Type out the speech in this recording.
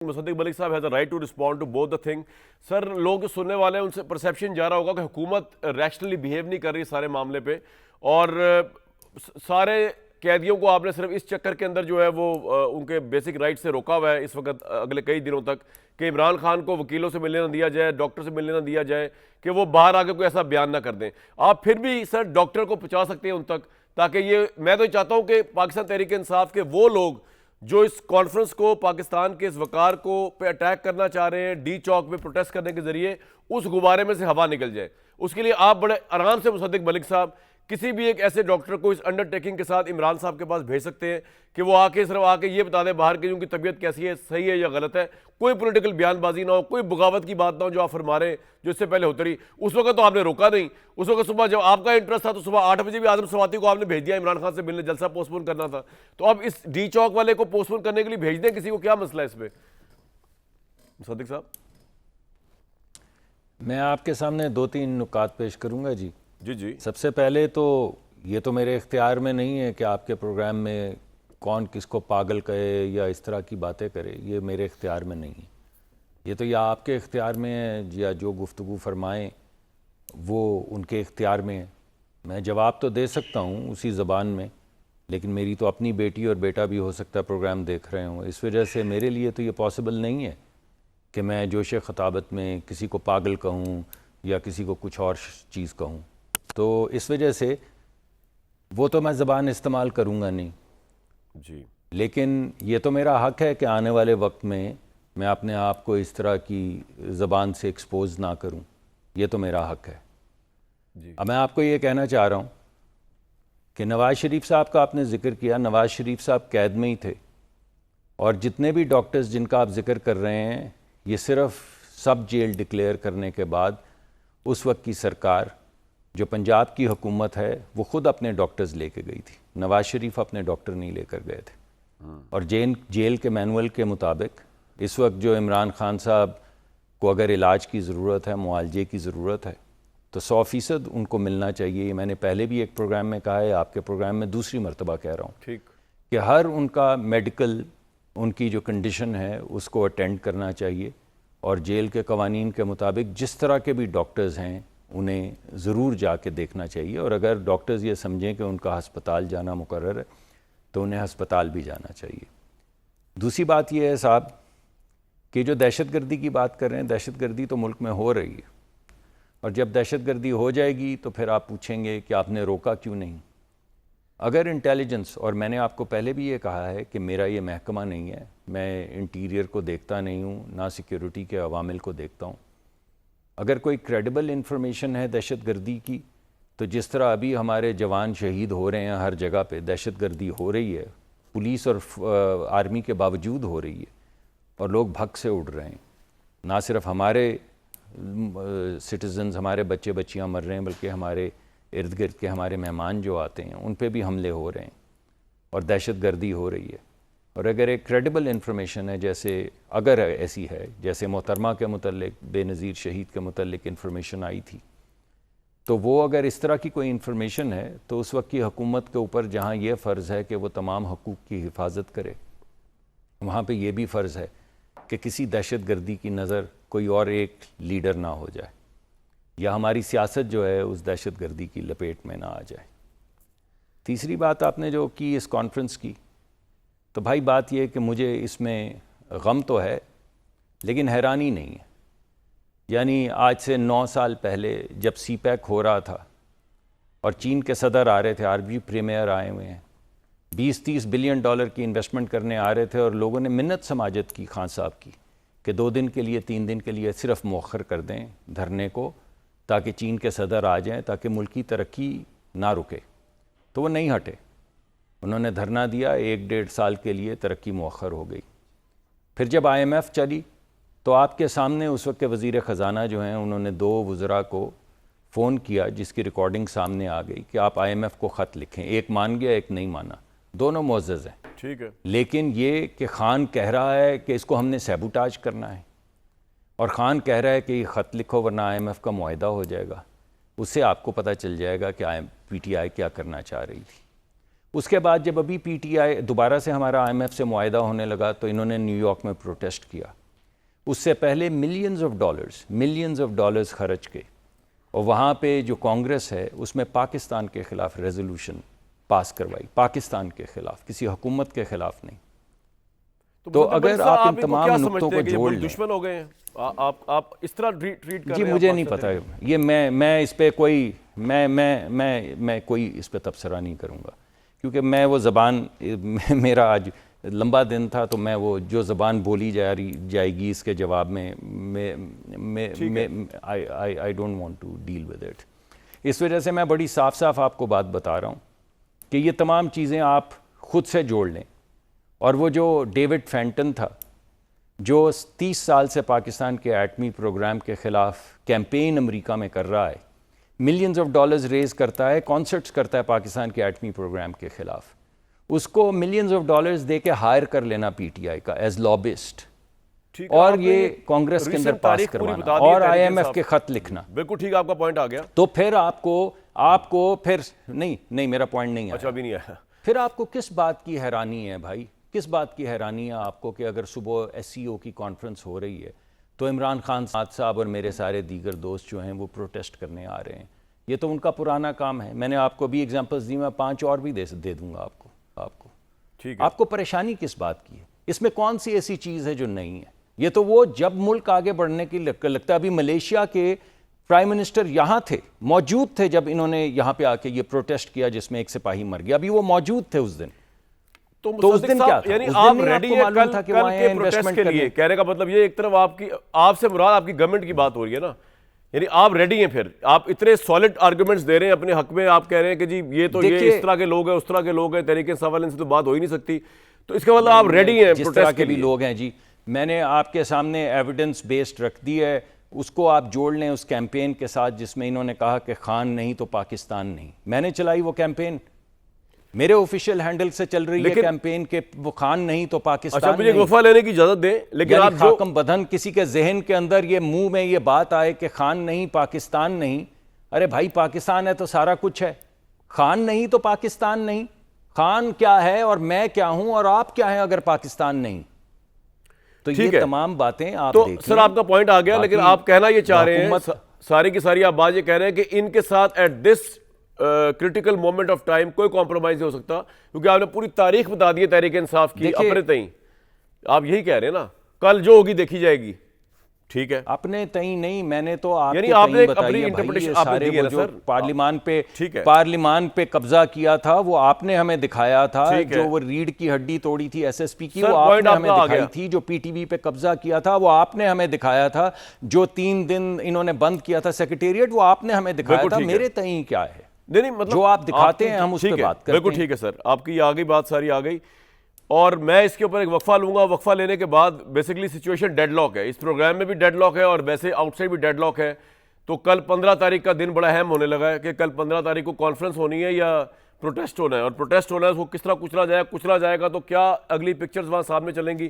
Mossadegh Malik sahab has a right to respond to both the thing. Sir, लोग जो सुनने वाले हैं उनसे परसेप्शन जा रहा होगा कि हुकूमत रैशनली बिहेव नहीं कर रही सारे मामले पे, और सारे कैदियों को आपने सिर्फ इस चक्कर के अंदर जो है वो उनके बेसिक राइट से रोका हुआ है इस वक्त अगले कई दिनों तक, कि इमरान खान को वकीलों से मिलने ना दिया जाए, डॉक्टर से मिलने ना दिया जाए, कि वो बाहर आके कोई ऐसा बयान ना कर दें. आप फिर भी सर डॉक्टर को पहुंचा सकते हैं उन तक, ताकि ये, मैं तो चाहता हूं कि पाकिस्तान तहरीक इंसाफ के वो लोग जो इस कॉन्फ्रेंस को, पाकिस्तान के इस वकार को पे अटैक करना चाह रहे हैं, डी चौक पे प्रोटेस्ट करने के जरिए उस गुब्बारे में से हवा निकल जाए. उसके लिए आप बड़े आराम से मुसद्दिक मलिक साहब किसी भी एक ऐसे डॉक्टर को इस अंडरटेकिंग के साथ इमरान साहब के पास भेज सकते हैं कि वो आके सिर्फ आके ये बता दें बाहर की उनकी तबीयत कैसी है, सही है या गलत है. कोई पॉलिटिकल बयानबाजी ना हो, कोई बगावत की बात ना हो जो आप फरमा रहे हैं, जो इससे पहले होती रही. उस वक्त तो आपने रोका नहीं. उस वक्त सुबह जब आपका इंटरेस्ट था तो सुबह 8 बजे भी आदम सवाती को आपने भेज दिया इमरान खान से मिलने, जलसा पोस्टपोन करना था. तो अब इस डी चौक वाले को पोस्टपोन करने के लिए भेज दें किसी को, क्या मसला है इस पे मुसद्दिक साहब? मैं आपके सामने 2-3 नुकात पेश करूंगा जी. जी. सबसे पहले तो ये तो मेरे इख्तियार में नहीं है कि आपके प्रोग्राम में कौन किसको पागल कहे या इस तरह की बातें करे, ये मेरे इख्तियार में नहीं है. ये तो या आपके इख्तियार में है या जो गुफ्तगू फरमाएं वो उनके इख्तियार में है. मैं जवाब तो दे सकता हूँ उसी ज़बान में, लेकिन मेरी तो अपनी बेटी और बेटा भी हो सकता है प्रोग्राम देख रहे हों. इस वजह से मेरे लिए तो ये पॉसिबल नहीं है कि मैं जोश ख़ताबत में किसी को पागल कहूँ या किसी को कुछ और चीज़ कहूँ. तो इस वजह से वो तो मैं ज़बान इस्तेमाल करूँगा नहीं जी. लेकिन ये तो मेरा हक़ है कि आने वाले वक्त में मैं अपने आप को इस तरह की ज़बान से एक्सपोज ना करूँ. ये तो मेरा हक़ है जी. अब मैं आपको ये कहना चाह रहा हूँ कि नवाज़ शरीफ साहब का आपने ज़िक्र किया. नवाज़ शरीफ साहब कैद में ही थे, और जितने भी डॉक्टर्स जिनका आप ज़िक्र कर रहे हैं, ये सिर्फ सब जेल डिक्लेयर करने के बाद उस वक्त की सरकार जो पंजाब की हुकूमत है वो ख़ुद अपने डॉक्टर्स लेके गई थी. नवाज़ शरीफ अपने डॉक्टर नहीं लेकर गए थे. और जेल के मैनुअल के मुताबिक इस वक्त जो इमरान खान साहब को अगर इलाज की ज़रूरत है, मुआलजे की ज़रूरत है, तो 100% उनको मिलना चाहिए. ये मैंने पहले भी एक प्रोग्राम में कहा है, आपके प्रोग्राम में दूसरी मरतबा कह रहा हूँ ठीक कि हर उनका मेडिकल, उनकी जो कंडीशन है उसको अटेंड करना चाहिए. और जेल के कवानीन के मुताबिक जिस तरह के भी डॉक्टर्स हैं उन्हें ज़रूर जाके देखना चाहिए. और अगर डॉक्टर्स ये समझें कि उनका हस्पताल जाना मुकर्रर है तो उन्हें हस्पताल भी जाना चाहिए. दूसरी बात यह है साहब कि जो दहशतगर्दी की बात कर रहे हैं, दहशतगर्दी तो मुल्क में हो रही है, और जब दहशतगर्दी हो जाएगी तो फिर आप पूछेंगे कि आपने रोका क्यों नहीं. अगर इंटेलिजेंस, और मैंने आपको पहले भी ये कहा है कि मेरा ये महकमा नहीं है, मैं इंटीरियर को देखता नहीं हूँ, ना सिक्योरिटी के अवामिल को देखता हूँ. अगर कोई क्रेडिबल इन्फॉर्मेशन है दहशतगर्दी की, तो जिस तरह अभी हमारे जवान शहीद हो रहे हैं, हर जगह पे दहशतगर्दी हो रही है, पुलिस और आर्मी के बावजूद हो रही है, और लोग भग से उड़ रहे हैं. ना सिर्फ हमारे सिटीजन्स, हमारे बच्चे बच्चियां मर रहे हैं, बल्कि हमारे इर्द गिर्द के हमारे मेहमान जो आते हैं उन पे भी हमले हो रहे हैं और दहशतगर्दी हो रही है. और अगर एक क्रेडिबल इन्फॉर्मेशन है, जैसे अगर ऐसी है, जैसे मोहतरमा के मुतल्लिक, बेनज़ीर शहीद के मुतल्लिक इन्फॉर्मेशन आई थी, तो वो अगर इस तरह की कोई इन्फॉर्मेशन है तो उस वक्त की हुकूमत के ऊपर जहाँ ये फ़र्ज़ है कि वो तमाम हकूक़ की हिफाजत करे, वहाँ पे ये भी फ़र्ज़ है कि किसी दहशतगर्दी की नज़र कोई और एक लीडर ना हो जाए, या हमारी सियासत जो है उस दहशतगर्दी की लपेट में ना आ जाए. तीसरी बात आपने जो की इस कॉन्फ्रेंस की, तो भाई बात यह कि मुझे इसमें गम तो है लेकिन हैरानी नहीं है. यानी आज से 9 साल पहले जब CPEC हो रहा था और चीन के सदर आ रहे थे, आरबी प्रीमियर आए हुए हैं, 20-30 बिलियन डॉलर की इन्वेस्टमेंट करने आ रहे थे, और लोगों ने मिन्नत समाजत की खान साहब की कि 2 दिन के लिए, 3 दिन के लिए सिर्फ मौखर कर दें धरने को, ताकि चीन के सदर आ जाएं, ताकि मुल्क की तरक्की ना रुके. तो वो नहीं हटे, उन्होंने धरना दिया. 1-1.5 साल के लिए तरक्की मौखर हो गई. फिर जब IMF चली तो आपके सामने उस वक्त के वज़ीर ख़जाना जो हैं, उन्होंने 2 वज़रा को फ़ोन किया जिसकी रिकॉर्डिंग सामने आ गई कि आप IMF को ख़त लिखें. एक मान गया, एक नहीं माना. दोनों मुअज़्ज़ज़ हैं, ठीक है. लेकिन ये कि खान कह रहा है कि इसको हमने सैबोटाज करना है, और खान कह रहा है कि ये ख़त लिखो वरना IMF का मुआहदा हो जाएगा, उससे आपको पता चल जाएगा कि PTI क्या करना चाह रही थी. اس کے بعد جب ابھی پی ٹی آئی دوبارہ سے ہمارا آئی ایم ایف سے معاہدہ ہونے لگا تو انہوں نے نیو یارک میں پروٹیسٹ کیا. اس سے پہلے ملینز آف ڈالرز خرچ کے, اور وہاں پہ جو کانگریس ہے اس میں پاکستان کے خلاف ریزولوشن پاس کروائی, پاکستان کے خلاف, کسی حکومت کے خلاف نہیں. تو اگر آپ ان تمام نقطوں کو جوڑ لیں, دشمن ہو گئے ہیں آپ اس طرح ٹریٹ کر رہے ہیں. جی مجھے نہیں پتا, یہ میں اس پہ کوئی میں کوئی اس پہ تبصرہ نہیں کروں گا, کیونکہ میں وہ زبان, میرا آج لمبا دن تھا تو میں وہ جو زبان بولی جائے گی اس کے جواب میں I don't want to deal with it. اس وجہ سے میں بڑی صاف آپ کو بات بتا رہا ہوں کہ یہ تمام چیزیں آپ خود سے جوڑ لیں. اور وہ جو ڈیوڈ فینٹن تھا جو 30 سال سے پاکستان کے ایٹمی پروگرام کے خلاف کیمپین امریکہ میں کر رہا ہے, ملینز آف ڈالرز ریز کرتا ہے, کانسرٹس کرتا ہے پاکستان کے ایٹمی پروگرام کے خلاف, اس کو ملینز آف ڈالرز دے کے ہائر کر لینا پی ٹی آئی کا ایز لابسٹ, اور یہ کانگریس کے اندر پاس کروانا اور آئی ایم ایف کے خط لکھنا. بالکل ٹھیک, آپ کا پوائنٹ آ گیا. تو پھر آپ کو پھر نہیں میرا پوائنٹ نہیں اچھا ابھی نہیں آیا. پھر آپ کو کس بات کی حیرانی ہے بھائی, کس بات کی حیرانی ہے آپ کو کہ اگر صبح ایس سی او کی کانفرنس ہو رہی ہے تو عمران خان صاحب اور میرے سارے دیگر دوست جو ہیں وہ پروٹیسٹ کرنے آ رہے ہیں. یہ تو ان کا پرانا کام ہے. میں نے آپ کو بھی ایگزامپلس دی, میں 5 اور بھی دے دوں گا آپ کو. ٹھیک ہے, آپ کو پریشانی کس بات کی ہے, اس میں کون سی ایسی چیز ہے جو نہیں ہے. یہ تو وہ جب ملک آگے بڑھنے کی لگتا ہے. ابھی ملیشیا کے پرائم منسٹر یہاں تھے, موجود تھے جب انہوں نے یہاں پہ آ کے یہ پروٹیسٹ کیا جس میں ایک سپاہی مر گیا. ابھی وہ موجود تھے اس دن. تو اس دن کیا تھا, یعنی آپ ریڈی ہیں کل کے پروٹیسٹ کے لیے. کہنے کا مطلب یہ ایک طرف آپ سے مراد آپ کی گورنمنٹ کی بات ہو رہی ہے نا, یعنی آپ ریڈی ہیں. پھر آپ اتنے سالڈ آرگومنٹس دے رہے ہیں اپنے حق میں, آپ کہہ رہے ہیں کہ جی یہ تو یہ اس طرح کے لوگ ہیں, اس طرح کے لوگ ہیں, تحریک انصاف والے, ان سے تو بات ہو ہی نہیں سکتی. تو اس کا مطلب آپ ریڈی ہیں جس طرح کے بھی لوگ ہیں. جی میں نے آپ کے سامنے ایویڈنس بیسڈ رکھ دی ہے, اس کو آپ جوڑ لیں اس کیمپین کے ساتھ جس میں انہوں نے کہا کہ خان نہیں تو پاکستان نہیں. میں نے چلائی وہ کیمپین, میرے آفیشیل ہینڈل سے چل رہی ہے کیمپین کہ وہ خان نہیں تو پاکستان نہیں. اچھا مجھے وفا لینے کی اجازت دیں, لیکن آپ خاکم بدن کسی کے ذہن کے اندر یہ منہ میں یہ بات آئے کہ خان نہیں پاکستان نہیں. ارے بھائی پاکستان ہے تو سارا کچھ ہے, خان نہیں تو پاکستان نہیں. خان کیا ہے اور میں کیا ہوں اور آپ کیا ہیں اگر پاکستان نہیں. تو یہ تمام باتیں آپ دیکھیں. تو سر آپ کا پوائنٹ آ گیا, لیکن آپ کہنا یہ چاہ رہے ہیں ساری کی ساری آپ بات یہ کہہ رہے ہیں کہ ان کے ساتھ at this critical moment of time کوئی کمپرومائز نہیں ہو سکتا, کیونکہ آپ نے پوری تاریخ بتا دی ہے تحریک انصاف کی اپنے تئیں. آپ یہی کہہ رہے ہیں نا, کل جو ہوگی دیکھی جائے گی. ٹھیک ہے, اپنے تئیں نہیں, میں نے تو آپ یعنی کے آپ نے تئیں بتائی ہے بھائی. یہ سارے وہ جو پارلیمان پہ قبضہ کیا تھا وہ آپ نے ہمیں دکھایا تھا, جو وہ ریڑھ کی ہڈی توڑی تھی ایس ایس پی کی وہ آپ نے ہمیں دکھائی تھی. جو پی ٹی وی پہ قبضہ کیا تھا وہ آپ نے ہمیں دکھایا تھا. جو 3 دن انہوں نے بند کیا تھا سیکریٹریٹ وہ آپ نے ہمیں دکھایا تھا. میرے تئیں کیا ہے جو آپ دکھاتے ہیں ہم اس پہ بات کرتے ہیں. بالکل ٹھیک ہے سر, آپ کی آ گئی بات ساری آ گئی, اور میں اس کے اوپر ایک وقفہ لوں گا. وقفہ لینے کے بعد بیسیکلی سچویشن ڈیڈ لاک ہے, اس پروگرام میں بھی ڈیڈ لاک ہے اور ویسے آؤٹ سائڈ بھی ڈیڈ لاک ہے. تو کل 15 تاریخ کا دن بڑا اہم ہونے لگا ہے کہ کل 15 تاریخ کو کانفرنس ہونی ہے یا پروٹیسٹ ہونا ہے, اور پروٹیسٹ ہونا ہے اس کو کس طرح کچلا جائے گا تو کیا اگلی پکچرز وہاں سامنے چلیں گی.